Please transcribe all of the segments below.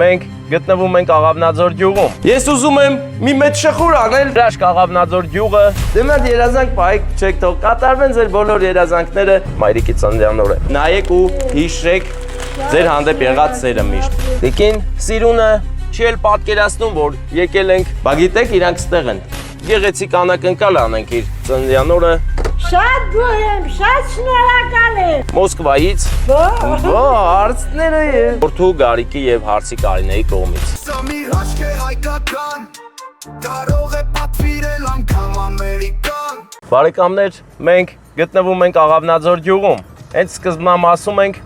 մենք գտնվում ենք Աղավնաձոր գյուղում։ Ես ուզում եմ մի մեծ շխուր անել հրաշք Աղավնաձոր գյուղը։ Դեմդ երազանք պայք չեք թող կատարվեն ձեր բոլոր երազանքները մայրիկի ծննդյան օրը։ Նայեք ու հիշեք ձեր հանդեպ եղած սերը միշտ։ Տիկին Սիրունը չի էլ պատկերացնում, որ եկել ենք, բա գիտեք իրանք ստեղ են։ Գեղեցիկ անակնկալ անենք իր ծննդյան օրը։ Շատ գոհ եմ, շատ շնորհակալ եմ։ Մոսկվայից հարցները եւ Որթու Գարիկի եւ Հարսի Կարինեի կողմից։ Սա մի հաշք է հայկական, կարող է պատվիրել անգամ ամերիկան։ Բարեկամներ, մենք գտնվում ենք Աղավնաձոր գյուղում։ Հենց սկզբնամ ասում ենք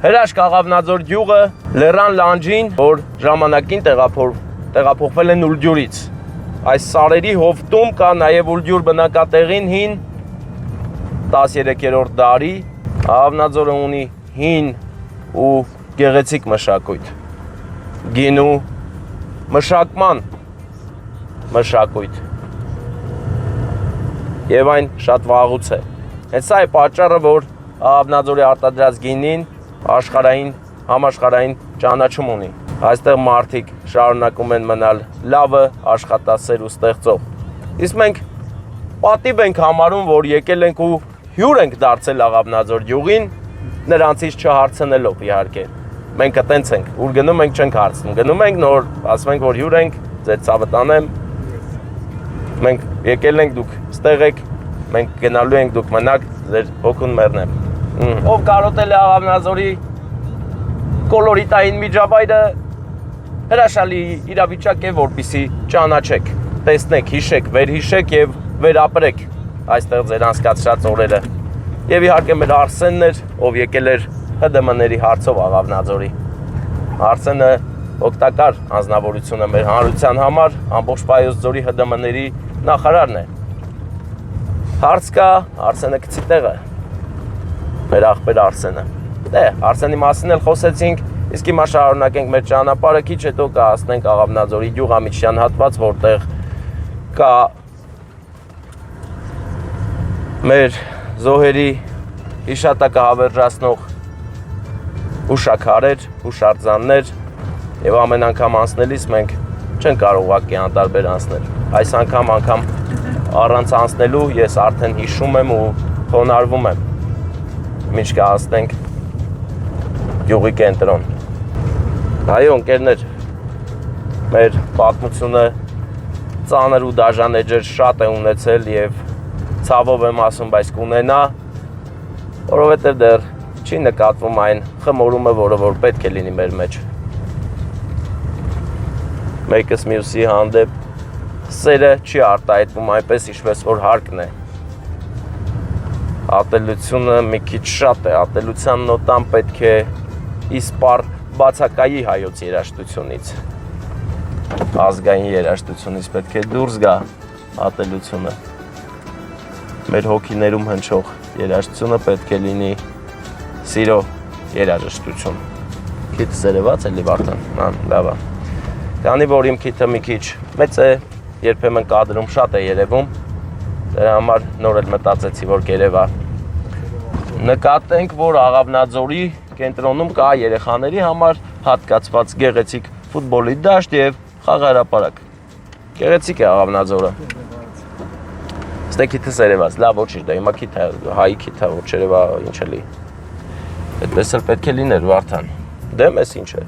հրաշք Աղավնաձոր գյուղը Լեռան լանջին, որ ժամանակին տեղափոխվել են Ուլգյուրից։ Այս սարերի հովտում կա նաեւ Ուլգյուր բնակատեղին հին 13-րդ դարի Աղավնաձորը ունի հին ու գեղեցիկ մշակույթ, գինու մշակման մշակույթ եւ այն շատ վաղուց է։ Հենց սա է պատճառը, որ Աղավնաձորի արտադրած գինին համաշխարհային ճանաչում ունի։ Այստեղ մարդիկ շարունակում են մնալ լավը, աշխատասեր ու ստեղծող։ Իսկ մենք պատիվ ենք համարում, որ եկել ենք ու հյուր ենք դարձել Աղավնաձոր գյուղին, նրանցից չհարցնելով իհարկե։ Մենք այտենց ենք, ուր գնում ենք չենք հարցնում։ Գնում ենք նոր, ասում ենք, որ հյուր ենք, ձեր ցավը տանեմ։ Մենք եկել ենք, դուք ստեղ եք, մենք գնալու ենք, դուք մնաք, ձեր հոգուն մեռնեմ։ Ով կարոտել է Աղավնաձորի կոլորիտային միջավայրը, հրաշալի իրավիճակ է, որպեսզի ճանաչեք, տեսնեք, հիշեք, վերհիշեք եւ վերապրեք այստեղ ձեր անցկացրած օրերը։ Եվ իհարկե մեր Արսենն էր, ով եկել էր ՀԴՄ-ների հարցով Աղավնաձորի։ Արսենը օգտակար անձնավորություն է մեր հանրության համար, ամբողջ Պայոց ձորի ՀԴՄ-ների նախարարն է։ Հարց կա, Արսենը գցի տեղը։ Մեր աղբեր Արսենը։ Դե, Արսենի մասին էլ խոսեցինք, իսկ հիմա շարունակենք մեր ճանապարհը, քիչ հետո կհասնենք Աղավնաձորի գյուղամիջյան հատված, որտեղ կա մեր զոհերի հիշատակը հավերժացնող հուշաքարեր, հուշարձաններ եւ ամեն անգամ անցնելիս մենք չենք կարող ուղղակի անտարբեր անցնել։ Այս անգամ առանց անցնելու ես արդեն հիշում եմ ու խոնարհվում եմ։ Մինչ կհասնենք գյուղի կենտրոն։ Այո, ընկերներ, մեր պատմությունը ծանր ու դաժան էջեր շատ է ունեցել եւ ցավով եմ ասում, բայց կունենա, որովհետև դեռ չի նկատվում այն խմորումը, որը որ պետք է լինի մեր մեջ։ Մեկս մյուսի հանդեպ սերը չի արտահայտվում այնպես, ինչպես որ հարկն է։ Ատելությունը մի քիչ շատ է, ատելության նոտան պետք է իսպառ բացակայի հայոց երաժշտությունից, ազգային երաժշտությունից պետք է դուրս գա ատելությունը։ Մեր հոգիներում հնչող երաժշտությունը պետք է լինի սիրո երաժշտություն։ Քիթը սերված էլի Վարդան, լավ է։ Քանի որ իմ քիթը մի քիչ մեծ է, երբեմն կադրում շատ է երևում, դրա համար նոր էլ մտածեցի, որ կերևա։ Նկատենք, որ Աղավնաձորի կենտրոնում կա երեխաների համար հատկացված գեղեցիկ ֆուտբոլի դաշտ եւ խաղահրապարակ։ Գեղեցիկ է Աղավնաձորը։ Ստե քիթը սերված, լավ ոչինչ, դա հիմա քիթ է, հայի քիթ է, որ չերևա ինչ էլի։ Այդպես էլ պետք է լիներ Վարդան։ Դեմ ես ինչ է։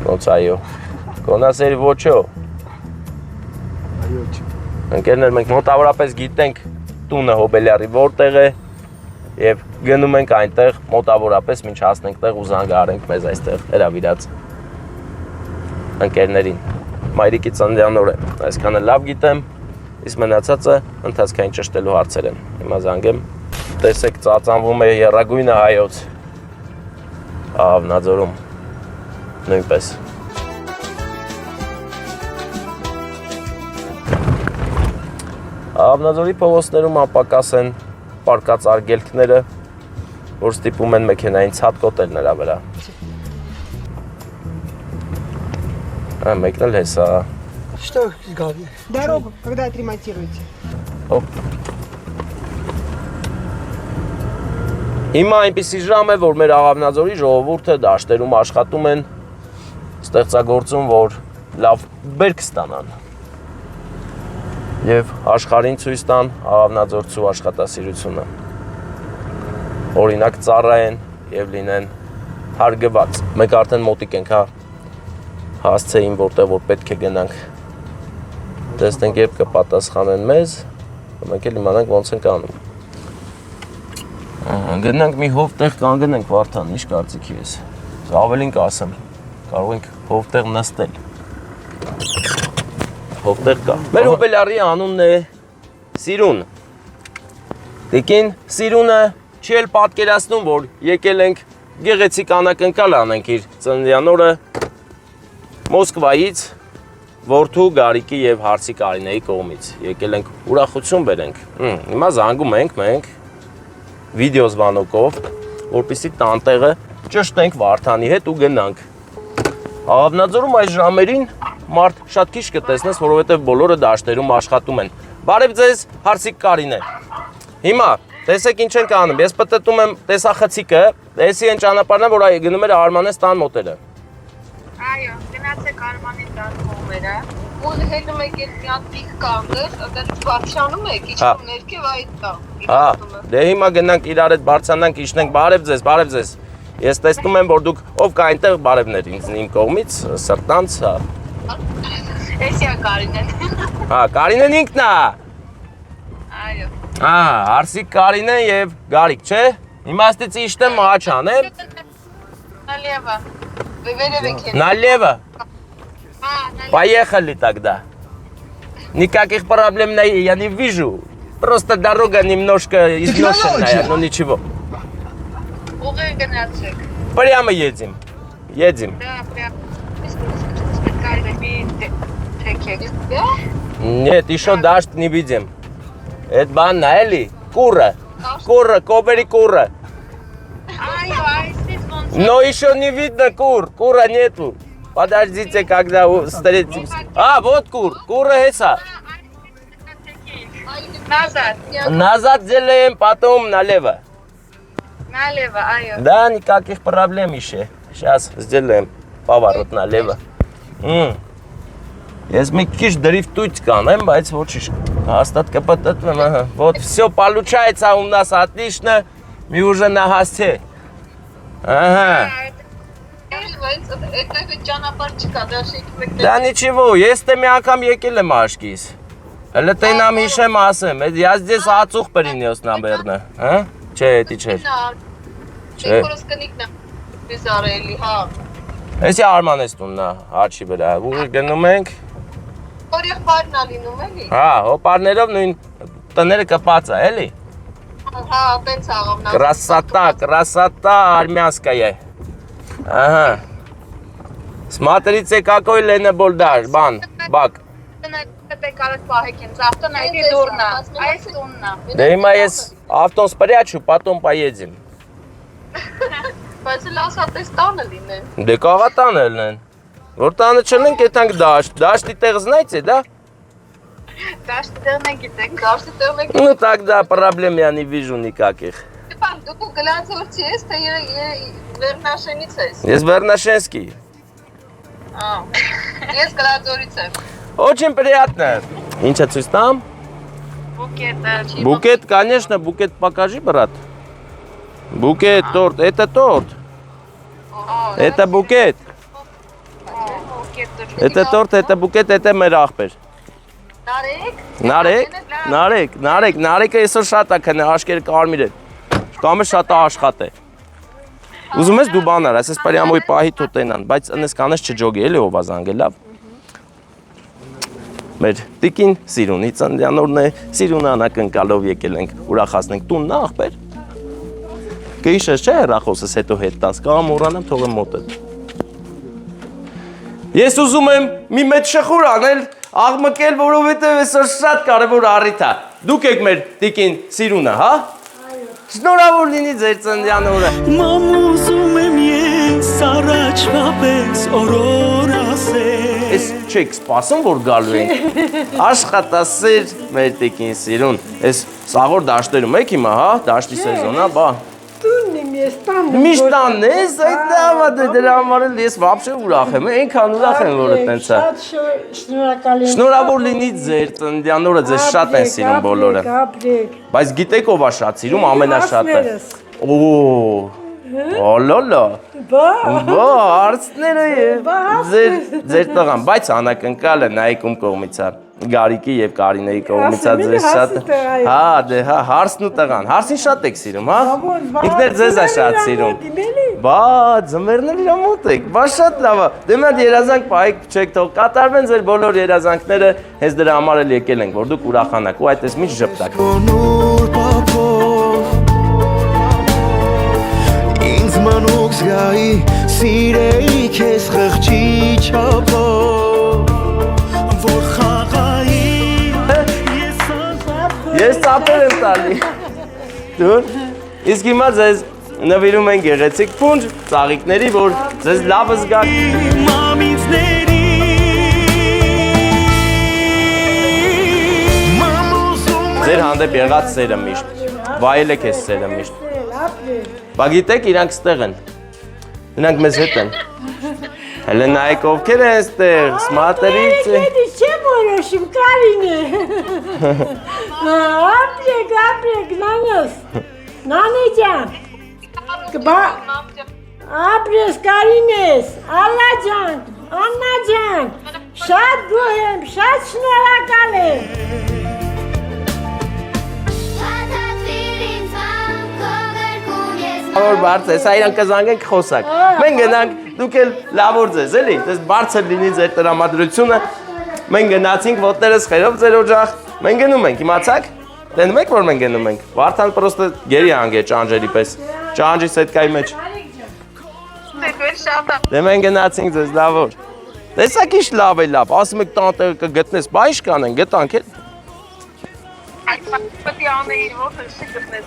Ոնց այո։ Կոնասերի ոչո։ Այո չի։ Ընկերներ, մենք մոտավորապես գիտենք տունը Հոբելյարի որտեղ է եւ գնում ենք այնտեղ մոտավորապես մինչ հասնենք տեղ ու զանգահարենք մեզ այստեղ հրավիրած ընկերներին։ Մայրիկի ծննդյան օր է, այսքանը լավ գիտեմ, իսկ մնացածը ընթացքային ճշտելու հարցեր են։ Հիմա զանգեմ, տեսեք ծածանվում է եռագույնը հայոց Աղավնաձորում, նույնպես։ Աղավնաձորի փողոցներում անպակաս են պարկած արգելքները, որ ստիպում են մեքենային ցատկոտել նրա վրա։ Մեկն էլ հեսա։ Что гави? Дорогу, когда отремонтируете? Оп։ Հիմա այնպիսի ժամ է, որ մեր Աղավնաձորի ժողովուրդը դաշտերում աշխատում են, ստեղծագործում, որ լավ բերք ստանան։ Եվ աշխարհին ցույց տան Աղավնաձորցու աշխատասիրությունը։ Օրինակ ծառայեն եւ լինեն հարգված։ Մենք արդեն մոտիկ ենք, հա, հասցեին, որտեղ որ պետք է գնանք։ Տեսնենք, երբ կպատասխանեն մեզ, մենք էլ իմանանք ոնց ենք անում։ Գնանք մի հովտեղ կանգնենք, Վարդան, ինչ կարծիքի ես։ Ավելին կասեմ, կարող ենք հովտեղ նստել։ Հովտեղ կա։ Մեր հոբելարի անունն է Սիրուն։ Տիկին Սիրունը չի էլ պատկերացնում, որ եկել ենք գեղեցիկ անակնկալ անենք իր ծննդյան օրը Մոսկվայից, որդու Գարիկի եւ Հարսի Կարինեի կողմից։ Եկել ենք ուրախություն բերենք։ Հիմա զանգում ենք մենք վիդեոզվանոկով, որպեսզի տանտեղը ճշտենք Վարդանի հետ ու գնանք։ Աղավնաձորում այս ժամերին մարդ շատ քիչ կտեսնես, որովհետև բոլորը դաշտերում աշխատում են։ Բարև ձեզ, Հարսիկ Կարինե։ Հիմա տեսեք ինչ ենք անում։ Ես պտտում եմ տեսախցիկը, էսի են ճանապարհն է, որ գնում էր Արմանես տան մոտերը։ Այո, գնացեք Արմանի տան կողմերը։ Ու հետում եք այդ մի հատ տիկ կանգր, այդպես բարձրանում եք, իջնում ներքև այդ տան։ Հա, դե հիմա գնանք իրար հետ բարձրանանք, իջնենք, բարև ձեզ, բարև ձեզ։ Ես տեսնում եմ, որ դուք ով կա այնտեղ բարևներ ինձ իմ կողմից, սրտանց, հա։ Էսիա Կարինեն։ Հա, Կարինեն ինքն է։ Այո։ Հարսիկ Կարինեն եւ Գարիկ, չէ։ Հիմա ստից իջտեմ մահաչ անեմ։ Налево. Вы верите? Налево. Поехали тогда. Никаких проблем я не вижу. Просто дорога немножко изношенная, но ничего. Угол гнацек. Прямо едем. Едем. Да, прямо. Нет, еще дождь не видим. Это банна, Эли? Кура. Кура, кобери кура. Но еще не видно кур. Кура нету. Подождите, когда встретимся. Вот кур. Кура эса. Назад. Назад делаем, потом налево. Налево, айо. Да, никаких проблем еще. Сейчас сделаем поворот налево. Ես մի քիչ дрифтуть կանեմ, բայց ոչինչ։ Հաստատ կպտտվեմ, ահա։ Вот всё получается у нас отлично. Мы уже на хасте. Ага. Это ճանապարհ չկա, դա շիքում եք։ Да ничего, если մի անգամ եկել եմ աշկից։ Հələ տենամ հիշեմ ասեմ, я здесь ածուխ принес, наверное, հա? Չէ, էդի չէ։ Չէ։ Կորոսկնիկն է բիզարելի, հա։ Էսի Արմանես տունն է, աչի վրա։ Ուր գնում ենք։ Որ եղբայրն է լինում, էլի։ Հա, հոպարներով նույն տները կպած է, էլի։ Հա, տենց աղավնա։ Красота армянская. Ага. Смотрите, какой ленебол даш, бак. Ты как пахнет, завтра найди дурна, а есть дурна. Да հիմա ես ավտոն спрячу, потом поедем. Բայց լասատես տանը լինեն։ Դե կաղա տանել են։ Որ տանը չլենք, եթանք դաշտ։ Դաշտի տեղ знаете, да? Դաշտի տեղն է գիտենք, դաշտի տեղն է գիտենք։ Ну тогда проблем я не вижу никаких. Դու գլանցորցի ես, թե Վերնաշենից ես։ Ես Վերնաշենский. Ես գլանցորից եմ։ Очень приятно. Ինչ է ցույց տամ? Букет. Букет, конечно, букет покажи, брат. Букет, торт. Это торт. Это букет. Это торт, это букет, это մեր աղբեր։ Նարեկ այսօր շատ է քնե, աշկերը կարմիր է։ Կամ է շատ է աշխատե։ Ուզում ես դու բան արա, ասես պարյամոյ պահի թոտենան, բայց ընես կանես չջոգի, էլի ով ազանգե, լավ։ Մեր տիկին Սիրունի ծննդյան օրն է, Սիրունը անակնկալով եկել ենք, ուրախացնենք տունն է աղբեր։ Կհիշես չէ հեռախոսս հետո հետ տաս, կամ մոռանամ թողեմ մոտդ։ Ես ուզում եմ մի մեծ շխուր անել, աղմկել, որովհետև այսօր շատ կարևոր առիթ է։ Դուք եք մեր տիկին Սիրունը, հա? Շնորհավոր լինի ձեր ծննդյան օրը։ Մամ ուզում եմ ես առաջվա պես օրոր ասել։ Ես չեք սպասում, որ գալու ենք։ Աշխատասեր մեր տիկին Սիրուն։ Ես սաղոր դաշտերում եք հիմա, հա? Դաշտի սեզոնա, բա։ Տուն Միշտ տանես, այդ լավ է դրա համար էլ ես вообще ուրախ եմ, այնքան ուրախ եմ, որ այտենց է։ Շնորհակալ եմ։ Շնորհավոր լինի ձեր ծննդյան օրը, ձեզ շատ են սիրում բոլորը։ Բայց գիտեք ով է շատ սիրում, ամենաշատը։ Օլոլո։ Բա, հարցները ձեր տղան, բայց անակնկալ է նայեք ում կողմից է։ Գարիկի եւ Կարինեի կողմից է ձեզ շատ։ Հա, դե հա, հարսն ու տղան։ Հարսին շատ եք սիրում, հա։ Ինքներ ձեզ է շատ սիրում։ Բա, ձմեռներ իր մոտ եք։ Բա շատ լավ է։ Դե մենք երազանք պայեք չեք թող կատարվեն ձեր բոլոր երազանքները, հենց դրա համար էլ եկել ենք, որ դուք ուրախանաք ու այդպես միշտ ժպտաք։ Ինձ մանուկ զգայի սիրեի քեզ խղճի չափով որ խաղայի Ես ծապեր եմ տալի։ Դուր։ Իսկ հիմա ձեզ նվիրում են գեղեցիկ փունջ, ծաղիկների, որ ձեզ լավը զգա։ մամիցների Ձեր հանդեպ եղած սերը միշտ։ Վայել եք ես սերը միշտ։ Բա գիտեք իրանք ստեղ են։ Նրանք մեզ հետ են։ Հələ նայեք ովքեր են ստեղ, սմատրից։ Ես չեմ որոշում, Կարինե։ Ապրեք, նանես։ Նանե ջան։ Կբա ապրես, Կարինես, Ալլա ջան, Աննա ջան։ Շատ գոհ եմ, շատ շնորհակալ եմ։ Որ բարձ է, սա իրան կզանգենք խոսակ։ Մենք գնանք, դուք էլ լավոր ձեզ, էլի, դες բարձր լինի ձեր տրամադրությունը։ Մենք գնացինք ոտներս խերով ձեր օջախ, մենք գնում ենք, իմացաք։ Տենում եք, որ մենք գնում ենք։ Վարդան պրոստը գերի անգե ճանջերի պես, ճանջի սետկայի մեջ։ Դե մենք գնացինք ձեզ լավոր։ Տեսակ ինչ լավ է լավ, ասում եք տանտեղը կգտնես, բա ինչ կանեն, գտանք էլ։ Այդ պատի անեի որ շգտնես,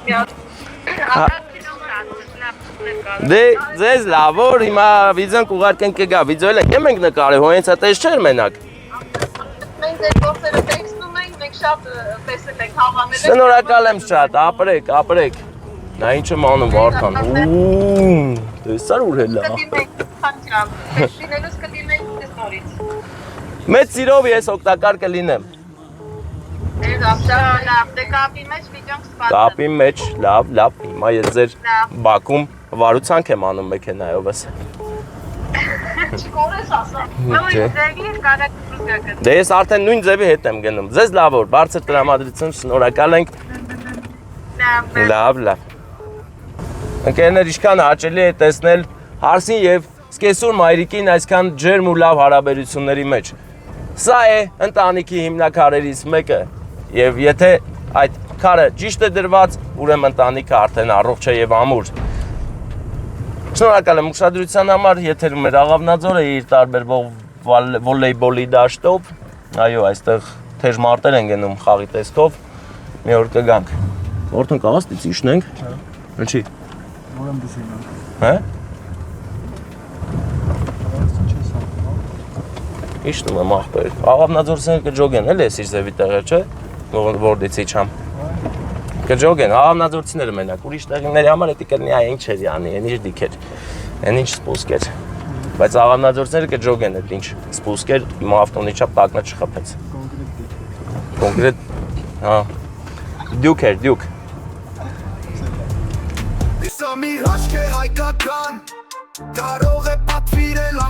Դե ձեզ լավոր, հիմա վիդեոն կուղարկենք կգա, վիդեոյել ենք, ենք նկարել, հոյենց հատես չէր մենակ։ Մենք ձեր գործերը տեքստում ենք, մենք շատ տեսել ենք հավանել ենք։ Շնորհակալ եմ շատ, ապրեք։ Նա ինչ եմ անում Վարդան։ Տեսար ուր էլ լավ։ Կդիմենք, խնդրամ, տեսնելուց կդիմենք ձեզ նորից։ Մեծ սիրով ես օգտակար կլինեմ։ Լավ, դե կապի մեջ վիդեոն կսպասեմ։ Կապի մեջ, լավ, հիմա ես ձեր բակում վարուցանք եմ անում մեքենայովս։ Չկորես ասա։ Նույն ձևի կարակ դուք Դե ես արդեն նույն ձևի հետ եմ գնում։ Ձեզ լավոր, բարձր տրամադրություն, շնորհակալ ենք։ Լավ։ Ընկերներ, ինչքան հաճելի է տեսնել Հարսին եւ Սկեսուր մայրիկին այսքան ջերմ ու լավ հարաբերությունների մեջ։ Սա է ընտանիքի հիմնակարերից մեկը։ Եվ եթե այդ քարը ճիշտ է դրված, ուրեմն ընտանիքը արդեն առողջ է եւ ամուր։ Շնորհակալ եմ ուշադրության համար, եթերում էր Աղավնաձորը իր տարբերվող վոլեյբոլի դաշտով։ Այո, այստեղ թեժ մարտեր են գնում խաղի տեսքով։ Մի օր կգանք։ Որտեղ կաղաստից իջնենք։ Ինչի։ Որեմ դիսին։ Հա։ Իշտում եմ աղբեր։ Աղավնաձորցիները կջոգեն, էլ ես իր ձևի տեղը, չէ, որդից իջամ։ Կջոգեն, աղավնաձորցիները մենակ, ուրիշ տեղիների համար էտի կրնի այ ինչ էր յանի, են ինչ դիքեր, են ինչ սպուսկ էր։ Բայց աղավնաձորցիները կջոգեն էտ ինչ սպուսկ էր, իմ ավտոնի չապ տակնա չխփեց։ Կոնկրետ, հա, դյուք էր, դյուք։ Սա մի հաշկ է հայկական, կարող է պատվիրել